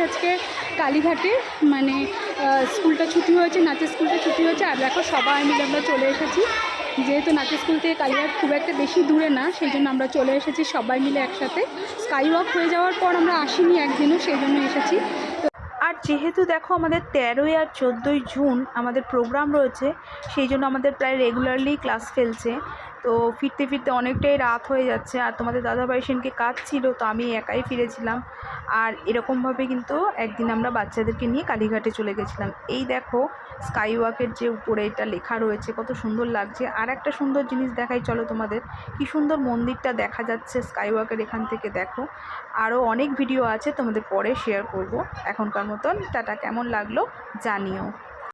আজকে কালীঘাটে, মানে স্কুলটা ছুটি হয়েছে, নাচের স্কুলটা ছুটি হয়েছে। আর দেখো সবাই মিলে আমরা চলে এসেছি, যেহেতু নাচের স্কুল থেকে কালীঘাট খুব একটা বেশি দূরে না, সেই জন্য আমরা চলে এসেছি সবাই মিলে একসাথে। স্কাই ওয়াক হয়ে যাওয়ার পর আমরা আসিনি একদিনও, সেই জন্য এসেছি। আর যেহেতু দেখো আমাদের 13ই আর 14ই জুন আমাদের প্রোগ্রাম রয়েছে, সেই জন্য আমাদের প্রায় রেগুলারলি ক্লাস ফেলছে। তো ফিরতে ফিরতে অনেকটাই রাত হয়ে যাচ্ছে। আর তোমাদের দাদাভাই সেনকে কাজ ছিল, তো আমি একাই ফিরেছিলাম। আর এরকমভাবে কিন্তু একদিন আমরা বাচ্চাদেরকে নিয়ে কালীঘাটে চলে গেছিলাম। এই দেখো স্কাই ওয়াকের যে উপরে এটা লেখা রয়েছে, কত সুন্দর লাগছে। আর একটা সুন্দর জিনিস দেখাই চলো তোমাদের, কি সুন্দর মন্দিরটা দেখা যাচ্ছে স্কাই ওয়াকের এখান থেকে। দেখো আরও অনেক ভিডিও আছে, তোমাদের পরে শেয়ার করব। এখনকার মতন টাটা, কেমন লাগলো জানিও।